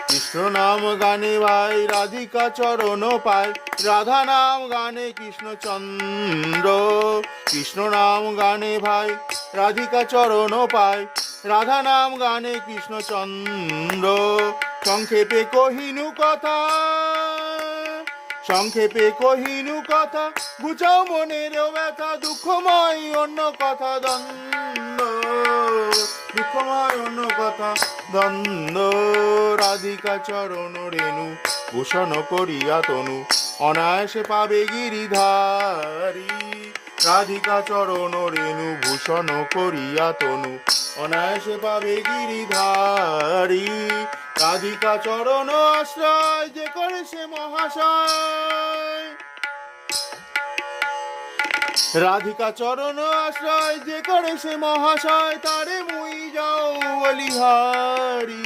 কৃষ্ণ নাম গানে ভাই রাধিকা চরণ পায়, রাধা নাম গানে কৃষ্ণচন্দ্র। কৃষ্ণ নাম গানে ভাই রাধিকা চরণ পায়, রাধা নাম গানে কৃষ্ণচন্দ্র। সংক্ষেপে কহিনু কথা, সংক্ষেপে কহিনু কথা, বুঝাও মনের ব্যথা, দুঃখময় অন্য কথা দ্বন্দ্ব, দুঃখময় অন্য কথা দ্বন্দ্ব। রাধিকা চরণ রেণু ভূষণ করিয়া তনু, অনায়াসে পাবে গিরিধারী। রাধিকা চরণ রেণু ভূষণ করিয়া তনু, অনায়াসে পাবে গিরিধারী। রাধিকা চরণ আশ্রয় যে করে সে মহাশয়, রাধিকা চরণ আশ্রয় যে করে সে মহাশয়, তারে মুই যাও বলিহারি।